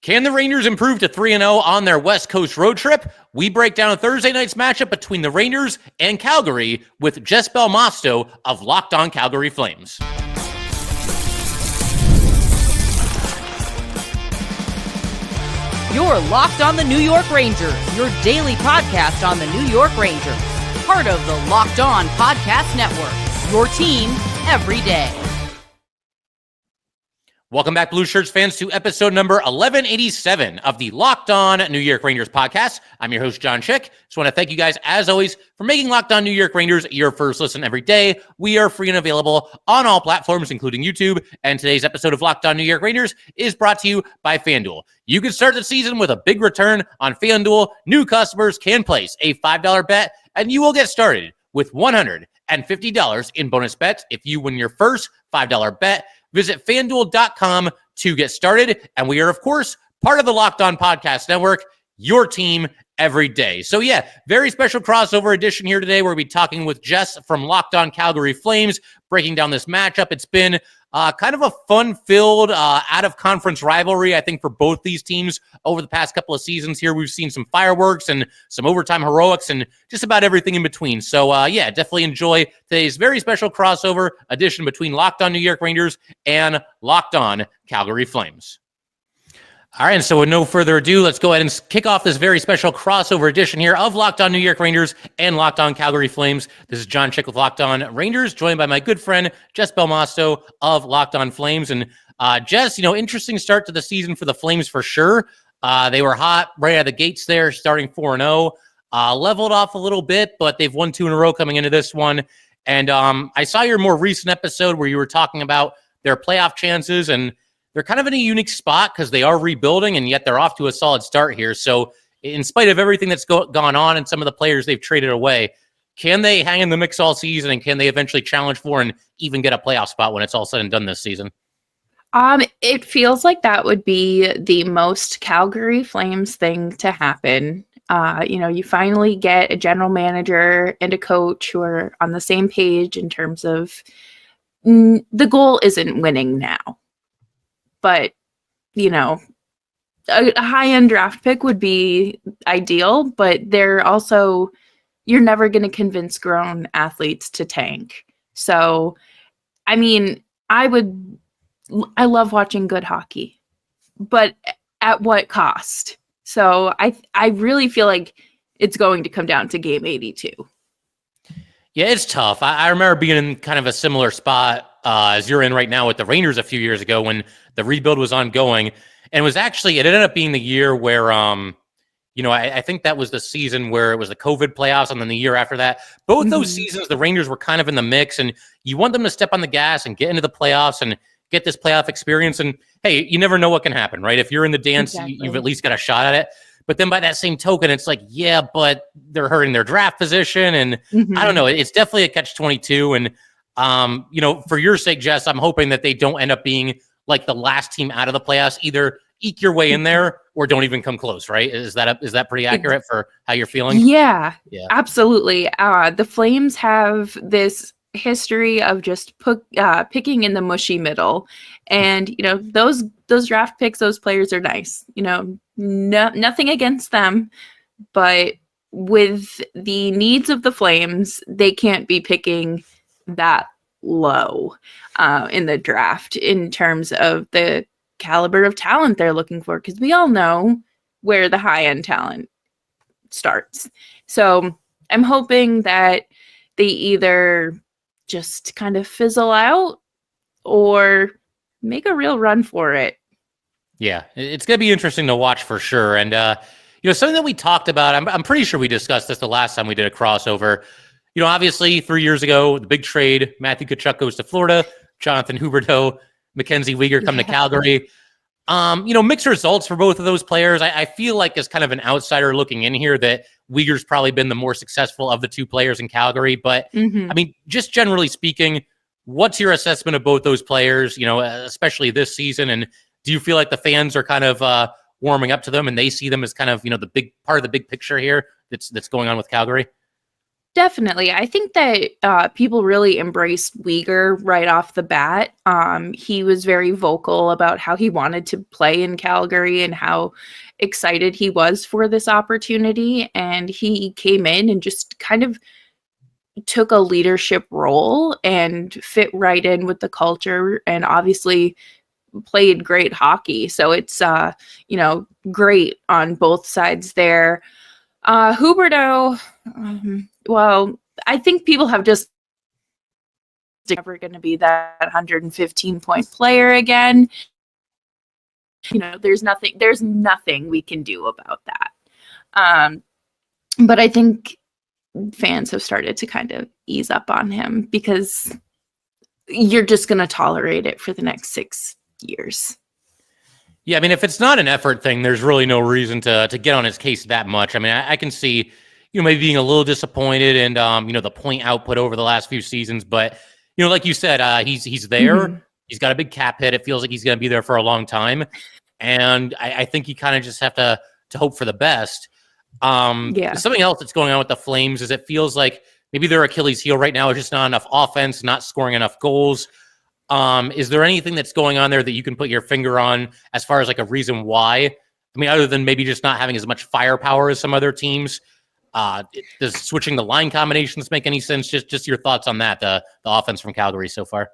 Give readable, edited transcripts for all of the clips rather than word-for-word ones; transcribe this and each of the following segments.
Can the Rangers improve to 3-0 on their West Coast road trip? We break down a Thursday night's matchup between the Rangers and Calgary with Jess Belmosto of Locked On Calgary Flames. You're Locked On the New York Rangers, your daily podcast on the New York Rangers. Part of the Locked On Podcast Network, your team every day. Welcome back, Blue Shirts fans, to episode number 1187 of the Locked On New York Rangers podcast. I'm your host, John Chick. Just want to thank you guys, as always, for making Locked On New York Rangers your first listen every day. We are free and available on all platforms, including YouTube. And today's episode of Locked On New York Rangers is brought to you by FanDuel. You can start the season with a big return on FanDuel. New customers can place a $5 bet, and you will get started with $150 in bonus bets if you win your first $5 bet. Visit FanDuel.com to get started. And we are, of course, part of the Locked On Podcast Network, your team every day. So, yeah, very special crossover edition here today. We'll be talking with Jess from Locked On Calgary Flames, breaking down this matchup. It's been kind of a fun-filled, out-of-conference rivalry, I think, for both these teams over the past couple of seasons here. We've seen some fireworks and some overtime heroics and just about everything in between. So, yeah, definitely enjoy today's very special crossover edition between Locked On New York Rangers and Locked On Calgary Flames. All right, and so with no further ado, let's go ahead and kick off this very special crossover edition here of Locked On New York Rangers and Locked On Calgary Flames. This is John Chick with Locked On Rangers, joined by my good friend, Jess Belmosto of Locked On Flames. And Jess, interesting start to the season for the Flames for sure. They were hot right out of the gates there, starting 4-0. Leveled off a little bit, but they've won 2 in a row coming into this one. And I saw your more recent episode where you were talking about their playoff chances, and they're kind of in a unique spot because they are rebuilding, and yet they're off to a solid start here. So in spite of everything that's gone on and some of the players they've traded away, can they hang in the mix all season, and can they eventually challenge for and even get a playoff spot when it's all said and done this season? It feels like that would be the most Calgary Flames thing to happen. You finally get a general manager and a coach who are on the same page in terms of the goal isn't winning now. But, a high-end draft pick would be ideal, but you're never going to convince grown athletes to tank. So, I love watching good hockey, but at what cost? So I really feel like it's going to come down to game 82. Yeah, it's tough. I remember being in kind of a similar spot as you're in right now with the Rangers a few years ago when the rebuild was ongoing. And it ended up being the year where, I think that was the season where it was the COVID playoffs, and then the year after that. Both those seasons, the Rangers were kind of in the mix, and you want them to step on the gas and get into the playoffs and get this playoff experience. And, hey, you never know what can happen, right? If you're in the dance, you've at least got a shot at it. But then by that same token, it's like, yeah, but they're hurting their draft position. And I don't know. It's definitely a catch-22. And, for your sake, Jess, I'm hoping that they don't end up being like the last team out of the playoffs. Either eke your way in there or don't even come close, right? Is that pretty accurate for how you're feeling? Yeah. Absolutely. The Flames have this history of just picking in the mushy middle. And, those draft picks, those players are nice. Nothing against them, but with the needs of the Flames, they can't be picking that low in the draft in terms of the caliber of talent they're looking for, because we all know where the high-end talent starts. So I'm hoping that they either just kind of fizzle out or make a real run for it. Yeah, it's going to be interesting to watch for sure. And, something that we talked about, I'm pretty sure we discussed this the last time we did a crossover. Obviously 3 years ago, the big trade, Matthew Tkachuk goes to Florida, Jonathan Huberdeau, Mackenzie Weegar come to Calgary. Mixed results for both of those players. I feel like as kind of an outsider looking in here that Weegar's probably been the more successful of the two players in Calgary. But, just generally speaking, what's your assessment of both those players, especially this season? And do you feel like the fans are kind of warming up to them and they see them as kind of, the big part of the big picture here that's going on with Calgary? Definitely. I think that people really embraced Uyghur right off the bat. He was very vocal about how he wanted to play in Calgary and how excited he was for this opportunity. And he came in and just kind of took a leadership role and fit right in with the culture, and obviously played great hockey. So it's, great on both sides there. Huberdeau, well, I think people have just never going to be that 115 point player again. There's nothing we can do about that. But I think fans have started to kind of ease up on him because you're just going to tolerate it for the next 6 years. Yeah, I mean, if it's not an effort thing, there's really no reason to get on his case that much. I mean, I can see, maybe being a little disappointed and, the point output over the last few seasons. But, like you said, he's there. Mm-hmm. He's got a big cap hit. It feels like he's going to be there for a long time. And I think you kind of just have to hope for the best. Something else that's going on with the Flames is it feels like maybe their Achilles heel right now is just not enough offense, not scoring enough goals. Is there anything that's going on there that you can put your finger on as far as like a reason why? I mean, other than maybe just not having as much firepower as some other teams. Does switching the line combinations make any sense? Just your thoughts on that, the offense from Calgary so far.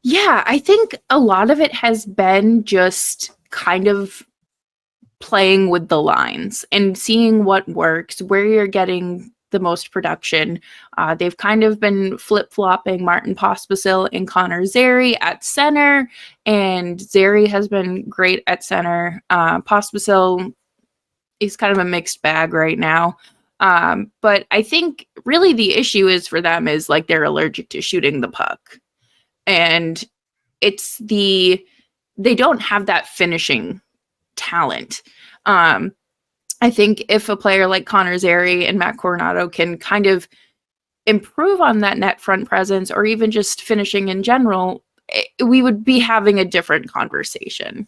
Yeah, I think a lot of it has been just kind of playing with the lines and seeing what works, where you're getting the most production. They've kind of been flip-flopping Martin Pospisil and Connor Zary at center, and Zary has been great at center. Pospisil is kind of a mixed bag right now. But I think really the issue is for them is like they're allergic to shooting the puck. And they don't have that finishing talent. I think if a player like Connor Zary and Matt Coronado can kind of improve on that net front presence or even just finishing in general, we would be having a different conversation.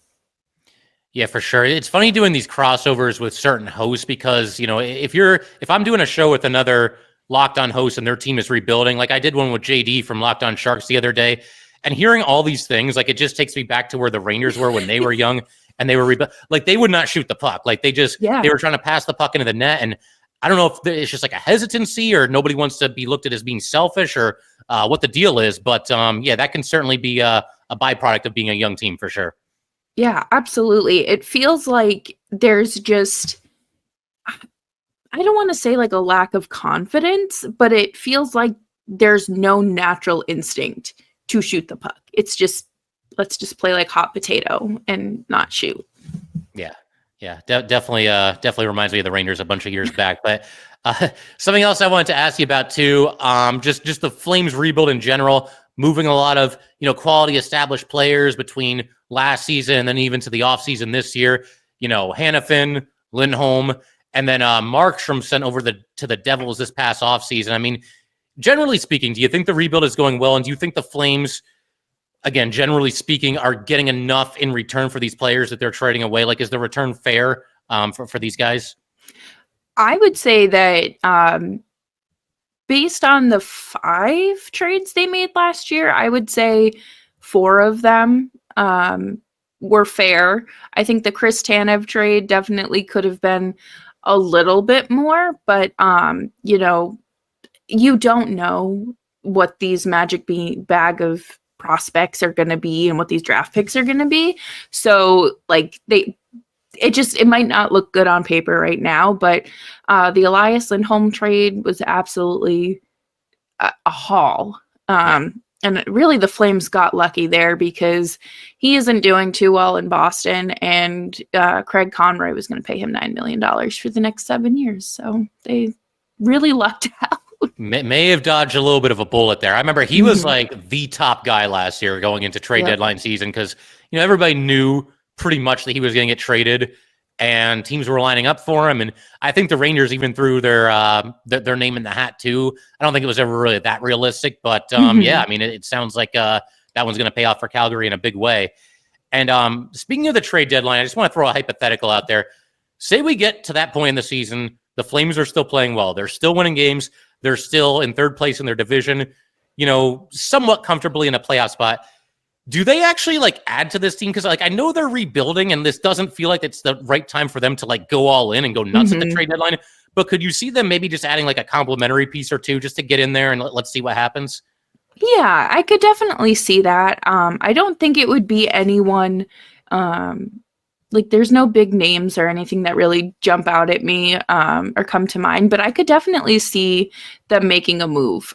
Yeah, for sure. It's funny doing these crossovers with certain hosts because, if I'm doing a show with another Locked On host and their team is rebuilding, like I did one with JD from Locked On Sharks the other day, and hearing all these things, like it just takes me back to where the Rangers were when they were young and they were like they would not shoot the puck. Like they were trying to pass the puck into the net. And I don't know if it's just like a hesitancy or nobody wants to be looked at as being selfish or what the deal is. But that can certainly be a byproduct of being a young team for sure. Yeah, absolutely. It feels like there's just, I don't want to say like a lack of confidence, but it feels like there's no natural instinct to shoot the puck. It's just, let's just play like hot potato and not shoot. Yeah. Definitely reminds me of the Rangers a bunch of years back. But something else I wanted to ask you about too, just the Flames rebuild in general, moving a lot of, quality established players between last season and then even to the offseason this year, Hanifin, Lindholm, and then Markstrom sent over to the Devils this past offseason. I mean, generally speaking, do you think the rebuild is going well? And do you think the Flames, again, generally speaking, are getting enough in return for these players that they're trading away? Like, is the return fair for these guys? I would say that based on the 5 trades they made last year, I would say 4 of them were fair. I think the Chris Tanev trade definitely could have been a little bit more, but you don't know what these magic bag of prospects are going to be and what these draft picks are going to be. So like it might not look good on paper right now, but the Elias Lindholm trade was absolutely a haul. And really the Flames got lucky there because he isn't doing too well in Boston, and Craig Conroy was going to pay him $9 million for the next 7 years. So they really lucked out. May have dodged a little bit of a bullet there. I remember he was like the top guy last year going into trade deadline season because, everybody knew pretty much that he was going to get traded and teams were lining up for him. And I think the Rangers even threw their name in the hat too. I don't think it was ever really that realistic, but yeah, I mean, it sounds like that one's going to pay off for Calgary in a big way. And speaking of the trade deadline, I just want to throw a hypothetical out there. Say we get to that point in the season, The Flames are still playing well. They're still winning games. They're still in third place in their division, somewhat comfortably in a playoff spot. Do they actually add to this team? Because I know they're rebuilding, and this doesn't feel like it's the right time for them to go all in and go nuts at the trade deadline. But could you see them maybe just adding a complimentary piece or two just to get in there and let's see what happens? Yeah, I could definitely see that. I don't think it would be anyone. There's no big names or anything that really jump out at me or come to mind, but I could definitely see them making a move.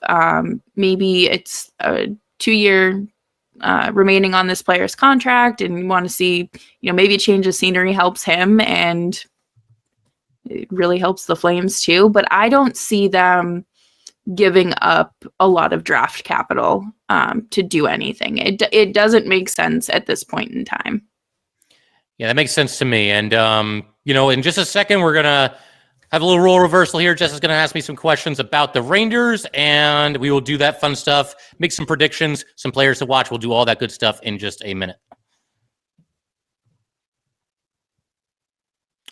Maybe it's a 2-year remaining on this player's contract, and you want to see, maybe a change of scenery helps him, and it really helps the Flames too. But I don't see them giving up a lot of draft capital to do anything. It doesn't make sense at this point in time. Yeah, that makes sense to me. And, in just a second, we're going to have a little role reversal here. Jess is going to ask me some questions about the Rangers, and we will do that fun stuff, make some predictions, some players to watch. We'll do all that good stuff in just a minute.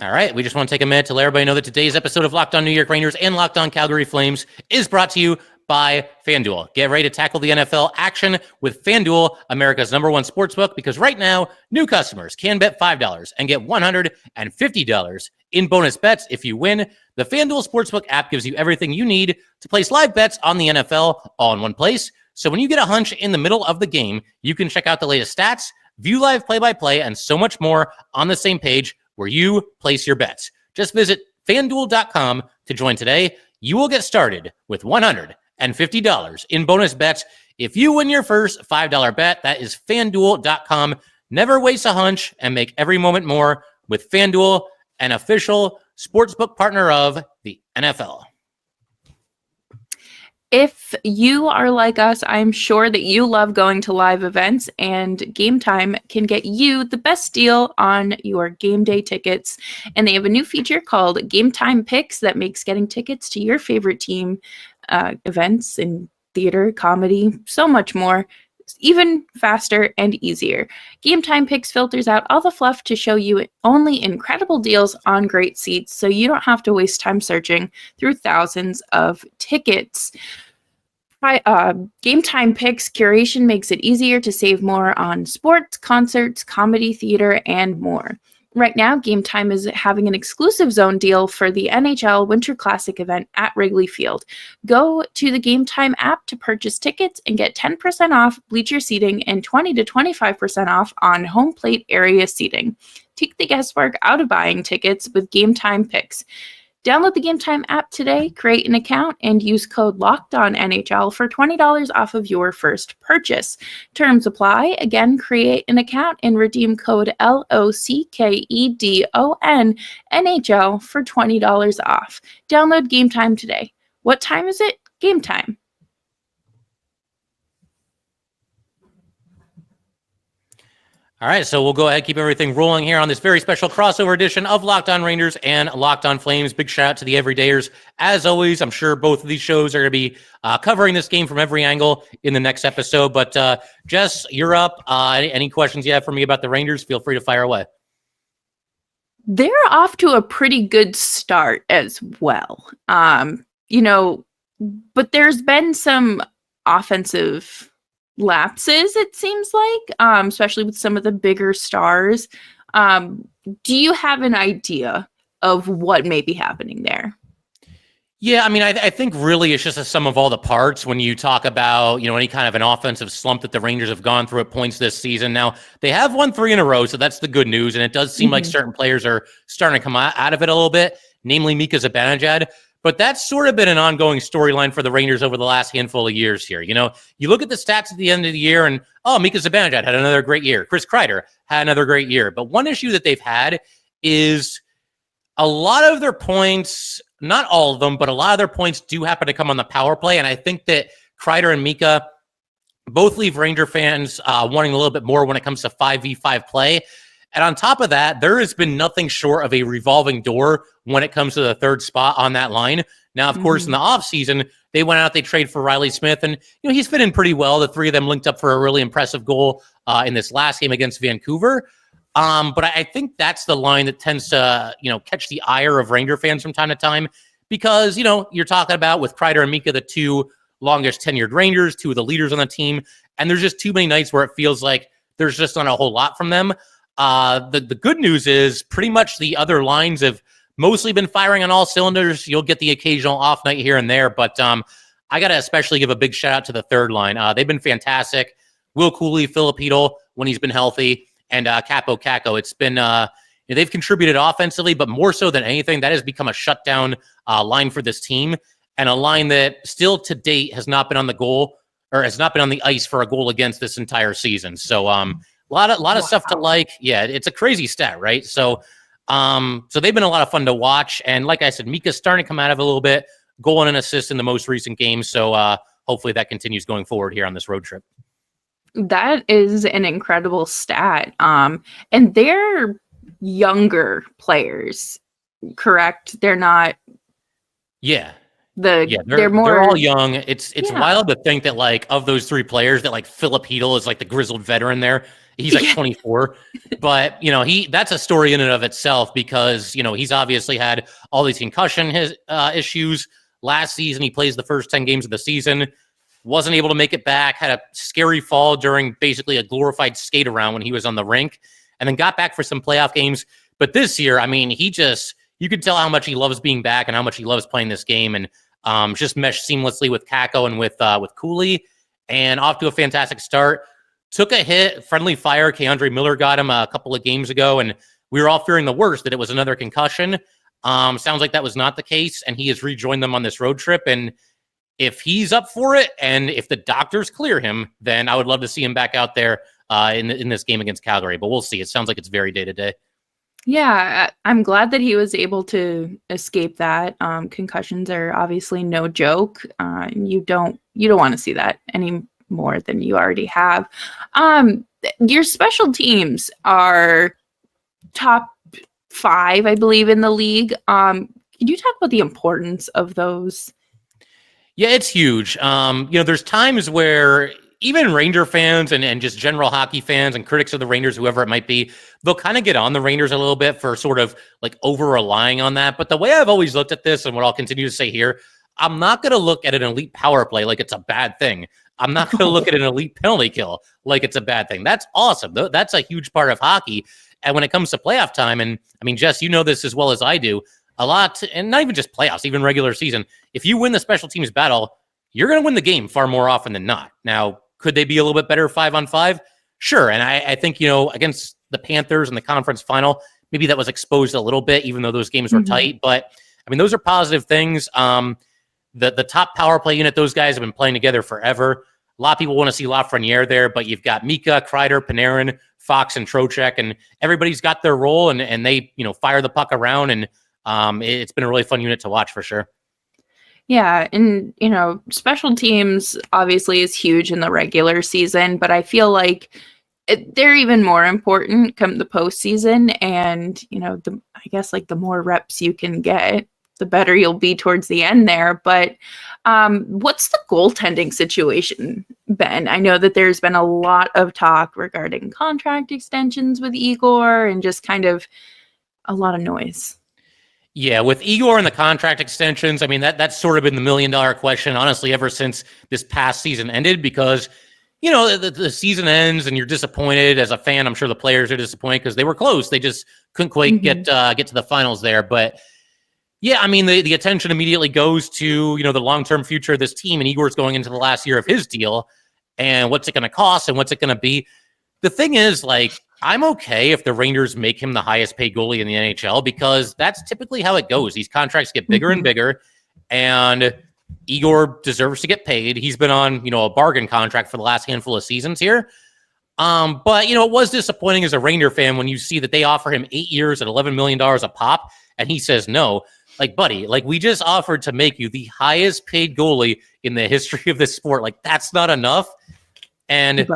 All right, we just want to take a minute to let everybody know that today's episode of Locked On New York Rangers and Locked On Calgary Flames is brought to you by FanDuel. Get ready to tackle the NFL action with FanDuel, America's #1 sportsbook, because right now, new customers can bet $5 and get $150 in bonus bets if you win. The FanDuel Sportsbook app gives you everything you need to place live bets on the NFL all in one place. So when you get a hunch in the middle of the game, you can check out the latest stats, view live play-by-play, and so much more on the same page where you place your bets. Just visit FanDuel.com to join today. You will get started with $150 in bonus bets if you win your first $5 bet. That is FanDuel.com. Never waste a hunch and make every moment more with FanDuel, an official sportsbook partner of the NFL. If you are like us, I'm sure that you love going to live events, and Game Time can get you the best deal on your game day tickets. And they have a new feature called Game Time Picks that makes getting tickets to your favorite team events in theater, comedy, so much more, even faster and easier. Game Time Picks filters out all the fluff to show you only incredible deals on great seats, so you don't have to waste time searching through thousands of tickets. Game Time Picks curation makes it easier to save more on sports, concerts, comedy, theater, and more. Right now, Game Time is having an exclusive zone deal for the NHL Winter Classic event at Wrigley Field. Go to the Game Time app to purchase tickets and get 10% off bleacher seating and 20 to 25% off on home plate area seating. Take the guesswork out of buying tickets with Game Time Picks. Download the Game Time app today, create an account, and use code LOCKEDONNHL for $20 off of your first purchase. Terms apply. Again, create an account and redeem code LOCKEDONNHL for $20 off. Download Game Time today. What time is it? Game time. All right, so we'll go ahead and keep everything rolling here on this very special crossover edition of Locked On Rangers and Locked On Flames. Big shout out to the everydayers. As always, I'm sure both of these shows are going to be covering this game from every angle in the next episode. But Jess, you're up. Any questions you have for me about the Rangers, feel free to fire away. They're off to a pretty good start as well. But there's been some offensive lapses, it seems like, especially with some of the bigger stars. Do you have an idea of what may be happening there? Yeah, I mean, I think really it's just a sum of all the parts when you talk about, any kind of an offensive slump that the Rangers have gone through at points this season. Now, they have won 3 in a row, so that's the good news, and it does seem like certain players are starting to come out of it a little bit, namely Mika Zibanejad. But that's sort of been an ongoing storyline for the Rangers over the last handful of years here. You look at the stats at the end of the year and, Mika Zibanejad had another great year. Chris Kreider had another great year. But one issue that they've had is a lot of their points, not all of them, but a lot of their points do happen to come on the power play. And I think that Kreider and Mika both leave Ranger fans wanting a little bit more when it comes to 5v5 play. And on top of that, there has been nothing short of a revolving door when it comes to the third spot on that line. Now, of course, in the offseason, they went out, they traded for Riley Smith, and he's fit in pretty well. The three of them linked up for a really impressive goal in this last game against Vancouver. But I think that's the line that tends to, catch the ire of Ranger fans from time to time because, you're talking about with Kreider and Mika, the two longest tenured Rangers, two of the leaders on the team. And there's just too many nights where it feels like there's just not a whole lot from them. The good news is pretty much the other lines have mostly been firing on all cylinders. You'll get the occasional off night here and there, but I got to especially give a big shout out to the third line. They've been fantastic. Will Cuylle, Filip Chytil when he's been healthy, and Capo Caco. It's been they've contributed offensively, but more so than anything, that has become a shutdown line for this team, and a line that still to date has not been on the goal or has not been on the ice for a goal against this entire season. So a lot of stuff to like. Yeah, it's a crazy stat, right? So they've been a lot of fun to watch, and like I said, Mika's starting to come out of it a little bit, goal and an assist in the most recent games. So hopefully that continues going forward here on this road trip. That is an incredible stat. And they're younger players, correct? They're not. Yeah. They're more. They're all young. It's wild to think that like of those three players that like Filip Chytil is like the grizzled veteran there. He's like 24, but that's a story in and of itself because he's obviously had all these concussion issues. Last season, he plays the first 10 games of the season. Wasn't able to make it back, had a scary fall during basically a glorified skate around when he was on the rink, and then got back for some playoff games. But this year, I mean, you could tell how much he loves being back and how much he loves playing this game, and just meshed seamlessly with Caco and with Cuylle, and off to a fantastic start. Took a hit, friendly fire. K'Andre Miller got him a couple of games ago, and we were all fearing the worst, that it was another concussion. Sounds like that was not the case, and he has rejoined them on this road trip, and if he's up for it, and if the doctors clear him, then I would love to see him back out there in this game against Calgary. But we'll see. It sounds like it's very day to day. Yeah, I'm glad that he was able to escape that. Concussions are obviously no joke. You don't want to see that any more than you already have. Your special teams are top 5, I believe, in the league. Can you talk about the importance of those? Yeah, it's huge. There's times where even Ranger fans and just general hockey fans and critics of the Rangers, whoever it might be, they'll kind of get on the Rangers a little bit for sort of like over relying on that. But the way I've always looked at this, and what I'll continue to say here, I'm not going to look at an elite power play like it's a bad thing. I'm not going to look at an elite penalty kill like it's a bad thing. That's awesome. That's a huge part of hockey. And when it comes to playoff time, and I mean, Jess, you know this as well as I do, a lot, and not even just playoffs, even regular season, if you win the special teams battle, you're going to win the game far more often than not. Now, could they be a little bit better 5-on-5? Sure. And I think, against the Panthers in the conference final, maybe that was exposed a little bit, even though those games were tight. But, I mean, those are positive things. The top power play unit, those guys have been playing together forever. A lot of people want to see Lafreniere there, but you've got Mika, Kreider, Panarin, Fox, and Trocheck, and everybody's got their role, and they, fire the puck around, and it's been a really fun unit to watch for sure. Yeah, and special teams obviously is huge in the regular season, but I feel like they're even more important come the postseason. And I guess like the more reps you can get, the better you'll be towards the end there. But what's the goaltending situation, Ben? I know that there's been a lot of talk regarding contract extensions with Igor and just kind of a lot of noise. Yeah, with Igor and the contract extensions, I mean, that's sort of been the $1 million question, honestly, ever since this past season ended, because, the season ends and you're disappointed as a fan. I'm sure the players are disappointed because they were close. They just couldn't quite get to the finals there. But yeah, I mean, the attention immediately goes to, the long-term future of this team, and Igor's going into the last year of his deal, and what's it going to cost and what's it going to be? The thing is, like, I'm okay if the Rangers make him the highest paid goalie in the NHL, because that's typically how it goes. These contracts get bigger and bigger, and Igor deserves to get paid. He's been on, a bargain contract for the last handful of seasons here. But, it was disappointing as a Ranger fan when you see that they offer him 8 years at $11 million a pop, and he says no. Like, buddy, like, we just offered to make you the highest paid goalie in the history of this sport. Like, that's not enough. And,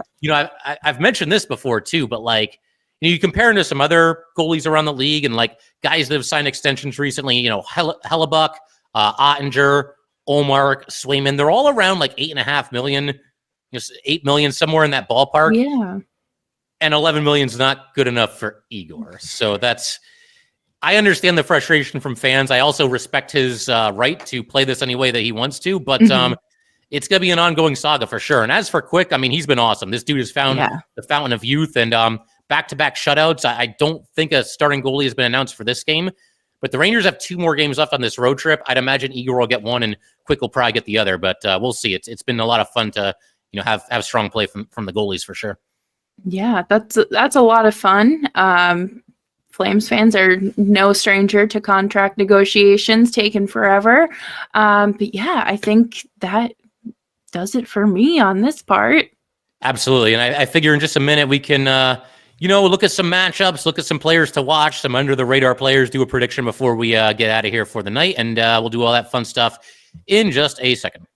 I've mentioned this before too, but like, you compare him to some other goalies around the league and like guys that have signed extensions recently, Hellebuck, Ottinger, Olmark, Swayman, they're all around like $8.5 million, $8 million, somewhere in that ballpark. Yeah. and 11 million is not good enough for Igor. So I understand the frustration from fans. I also respect his right to play this any way that he wants to, but it's going to be an ongoing saga for sure. And as for Quick, I mean, he's been awesome. This dude has found the fountain of youth and back-to-back shutouts. I don't think a starting goalie has been announced for this game, but the Rangers have 2 more games left on this road trip. I'd imagine Igor will get one and Quick will probably get the other, but we'll see. It's been a lot of fun to have strong play from the goalies for sure. Yeah, that's a lot of fun. Flames fans are no stranger to contract negotiations taking forever. But yeah, I think that does it for me on this part. Absolutely. And I figure in just a minute we can, look at some matchups, look at some players to watch, some under the radar players, do a prediction before we get out of here for the night. And we'll do all that fun stuff in just a second.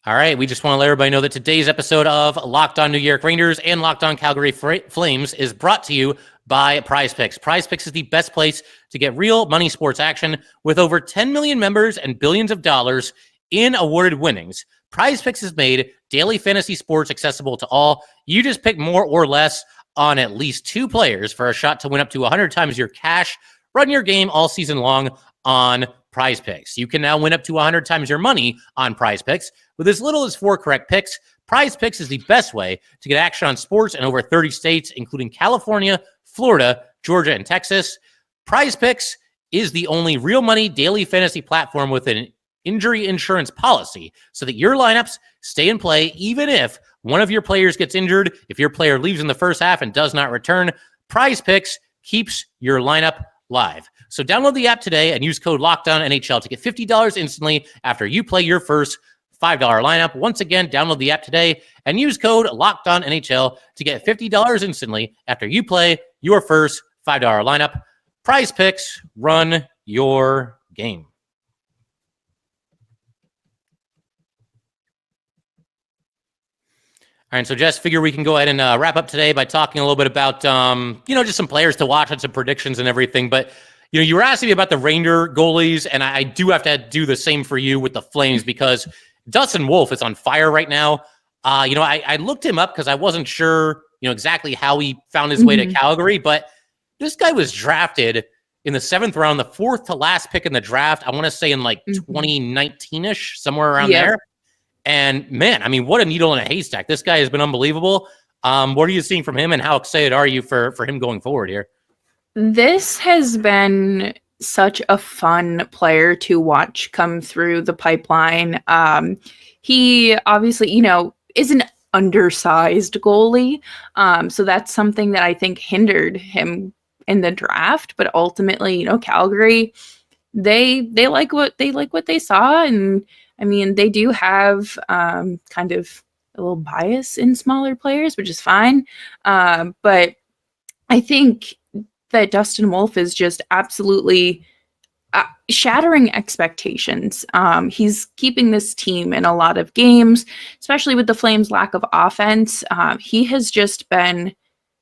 All right, we just want to let everybody know that today's episode of Locked On New York Rangers and Locked On Calgary Flames is brought to you by Prize Picks. Prize Picks is the best place to get real money sports action with over 10 million members and billions of dollars in awarded winnings. Prize Picks has made daily fantasy sports accessible to all. You just pick more or less on at least 2 players for a shot to win up to 100 times your cash. Run your game all season long on Prize Picks. You can now win up to 100 times your money on Prize Picks with as little as 4 correct picks. Prize Picks is the best way to get action on sports in over 30 states, including California, Florida, Georgia, and Texas. Prize Picks is the only real money daily fantasy platform with an injury insurance policy so that your lineups stay in play even if one of your players gets injured. If your player leaves in the first half and does not return, Prize Picks keeps your lineup live. So download the app today and use code LOCKDOWNNHL to get $50 instantly after you play your first $5 lineup. Once again, download the app today and use code LOCKDOWNNHL to get $50 instantly after you play your first $5 lineup. Prize Picks, run your game. All right, so Jess, figure we can go ahead and wrap up today by talking a little bit about, just some players to watch and some predictions and everything. But, you were asking me about the Ranger goalies, and I do have to do the same for you with the Flames because Dustin Wolf is on fire right now. I looked him up because I wasn't sure, exactly how he found his way to Calgary, but this guy was drafted in the 7th round, the 4th to last pick in the draft. I want to say in 2019-ish, somewhere around there. And man, I mean, what a needle in a haystack. This guy has been unbelievable. What are you seeing from him and how excited are you for him going forward here? This has been such a fun player to watch come through the pipeline. He obviously, is an undersized goalie. So that's something that I think hindered him in the draft. But ultimately, Calgary, they like what they saw. And I mean, they do have kind of a little bias in smaller players, which is fine. But I think that Dustin Wolf is just absolutely shattering expectations. He's keeping this team in a lot of games, especially with the Flames' lack of offense. He has just been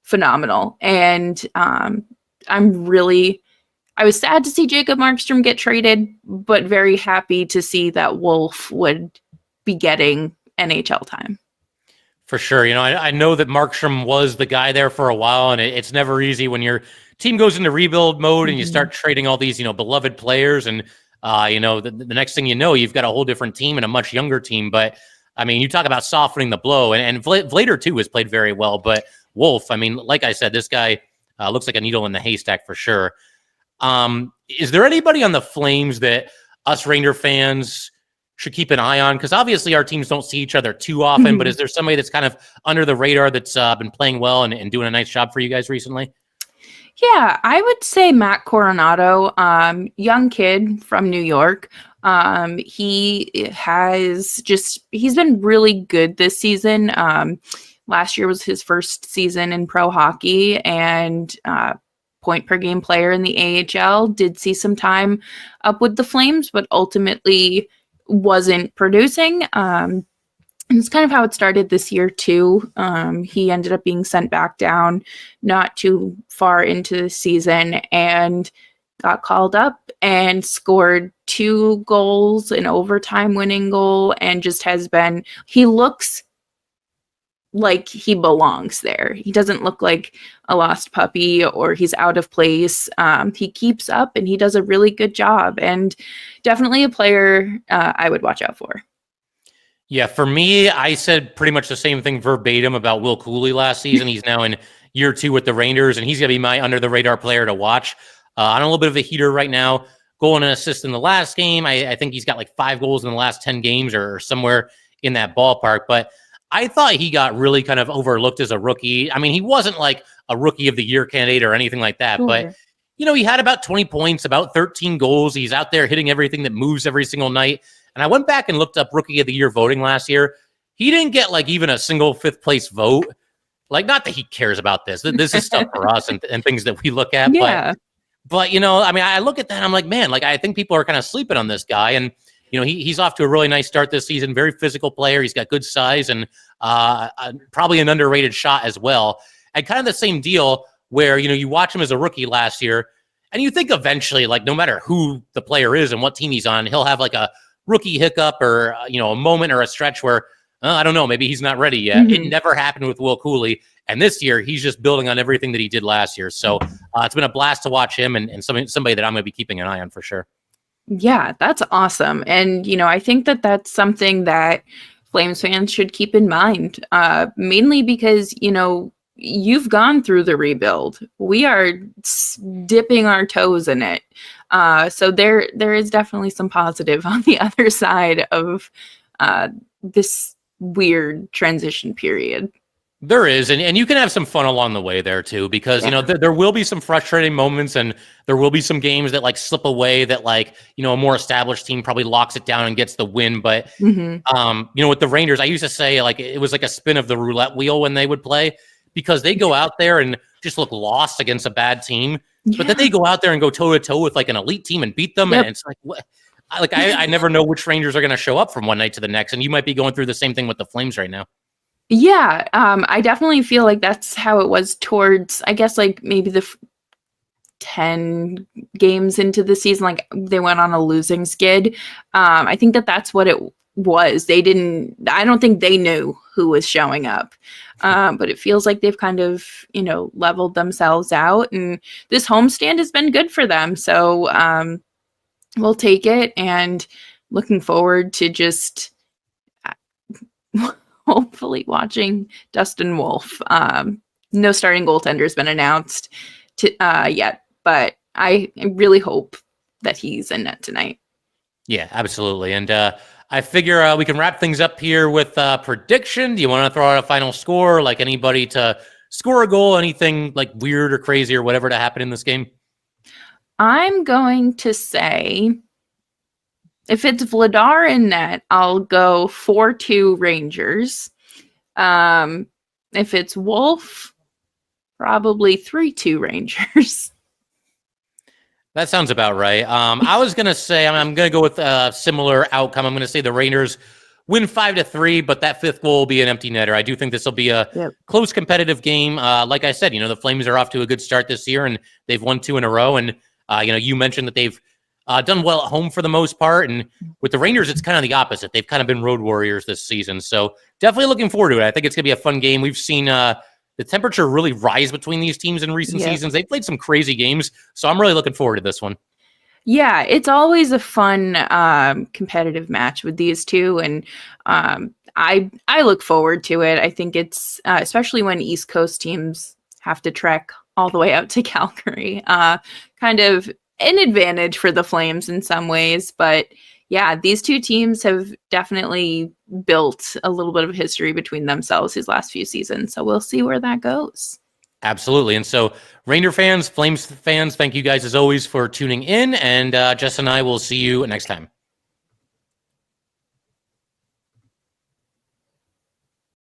phenomenal. And I was sad to see Jacob Markstrom get traded, but very happy to see that Wolf would be getting NHL time. For sure. I know that Markstrom was the guy there for a while, and it's never easy when your team goes into rebuild mode and you start trading all these, beloved players. And, the next thing you know, you've got a whole different team and a much younger team. But, I mean, you talk about softening the blow. And Vlader, too, has played very well. But Wolf, I mean, like I said, this guy looks like a needle in the haystack for sure. Is there anybody on the Flames that us Ranger fans should keep an eye on? Because obviously our teams don't see each other too often, but is there somebody that's kind of under the radar that's been playing well and doing a nice job for you guys recently? Yeah, I would say Matt Coronado, young kid from New York. He's been really good this season. Last year was his first season in pro hockey, and point per game player in the AHL, did see some time up with the Flames, but ultimately wasn't producing. And it's kind of how it started this year too. He ended up being sent back down not too far into the season and got called up and scored 2 goals, an overtime winning goal, and just he looks like he belongs there. He doesn't look like a lost puppy or he's out of place. He keeps up and he does a really good job, and definitely a player I would watch out for. Yeah, for me, I said pretty much the same thing verbatim about Will Cuylle last season. He's now in year 2 with the Rangers, and he's going to be my under-the-radar player to watch. On a little bit of a heater right now, goal and an assist in the last game. I think he's got like 5 goals in the last 10 games or somewhere in that ballpark. But I thought he got really kind of overlooked as a rookie. I mean, he wasn't like a rookie of the year candidate or anything like that. Sure. But, he had about 20 points, about 13 goals. He's out there hitting everything that moves every single night. And I went back and looked up Rookie of the Year voting last year. He didn't get like even a single 5th place vote. Like, not that he cares about this. This is stuff for us and things that we look at. Yeah. But I mean, I look at that and I'm like, man, like I think people are kind of sleeping on this guy. And, he's off to a really nice start this season. Very physical player. He's got good size and probably an underrated shot as well. And kind of the same deal where, you watch him as a rookie last year and you think eventually, like no matter who the player is and what team he's on, he'll have like a rookie hiccup or, a moment or a stretch where, I don't know, maybe he's not ready yet. Mm-hmm. It never happened with Will Cuylle. And this year, he's just building on everything that he did last year. So it's been a blast to watch him and somebody that I'm going to be keeping an eye on for sure. Yeah, that's awesome. And, I think that that's something that Flames fans should keep in mind, mainly because, you've gone through the rebuild. We are dipping our toes in it. So there is definitely some positive on the other side of this weird transition period. There is, and you can have some fun along the way there too, because there will be some frustrating moments, and there will be some games that like slip away that like a more established team probably locks it down and gets the win. But with the Rangers, I used to say like it was like a spin of the roulette wheel when they would play, because they go out there and just look lost against a bad team, but then they go out there and go toe to toe with like an elite team and beat them, and it's like what? Like I never know which Rangers are going to show up from one night to the next, and you might be going through the same thing with the Flames right now. Yeah, I definitely feel like that's how it was towards, I guess, like maybe the 10 games into the season, like they went on a losing skid. I think that's what it was. I don't think they knew who was showing up. But it feels like they've kind of, leveled themselves out, and this homestand has been good for them. So we'll take it, and looking forward to just hopefully watching Dustin Wolf. No starting goaltender has been announced yet, but I really hope that he's in net tonight. Yeah, absolutely. And I figure we can wrap things up here with prediction. Do you want to throw out a final score, like anybody to score a goal, anything like weird or crazy or whatever to happen in this game? I'm going to say, if it's Vladar in net, I'll go 4-2 Rangers. If it's Wolf, probably 3-2 Rangers. That sounds about right. I was going to say, I'm going to go with a similar outcome. I'm going to say the Rangers win 5-3, but that 5th goal will be an empty netter. I do think this will be a close competitive game. Like I said, the Flames are off to a good start this year, and they've won 2 in a row. And, you mentioned that they've done well at home for the most part. And with the Rangers, it's kind of the opposite. They've kind of been road warriors this season. So definitely looking forward to it. I think it's going to be a fun game. We've seen the temperature really rise between these teams in recent seasons. They've played some crazy games. So I'm really looking forward to this one. Yeah, it's always a fun competitive match with these two. And I look forward to it. I think it's, especially when East Coast teams have to trek all the way out to Calgary, kind of an advantage for the Flames in some ways. But yeah, these two teams have definitely built a little bit of history between themselves these last few seasons. So we'll see where that goes. Absolutely. And so Ranger fans, Flames fans, thank you guys as always for tuning in. And Jess and I will see you next time.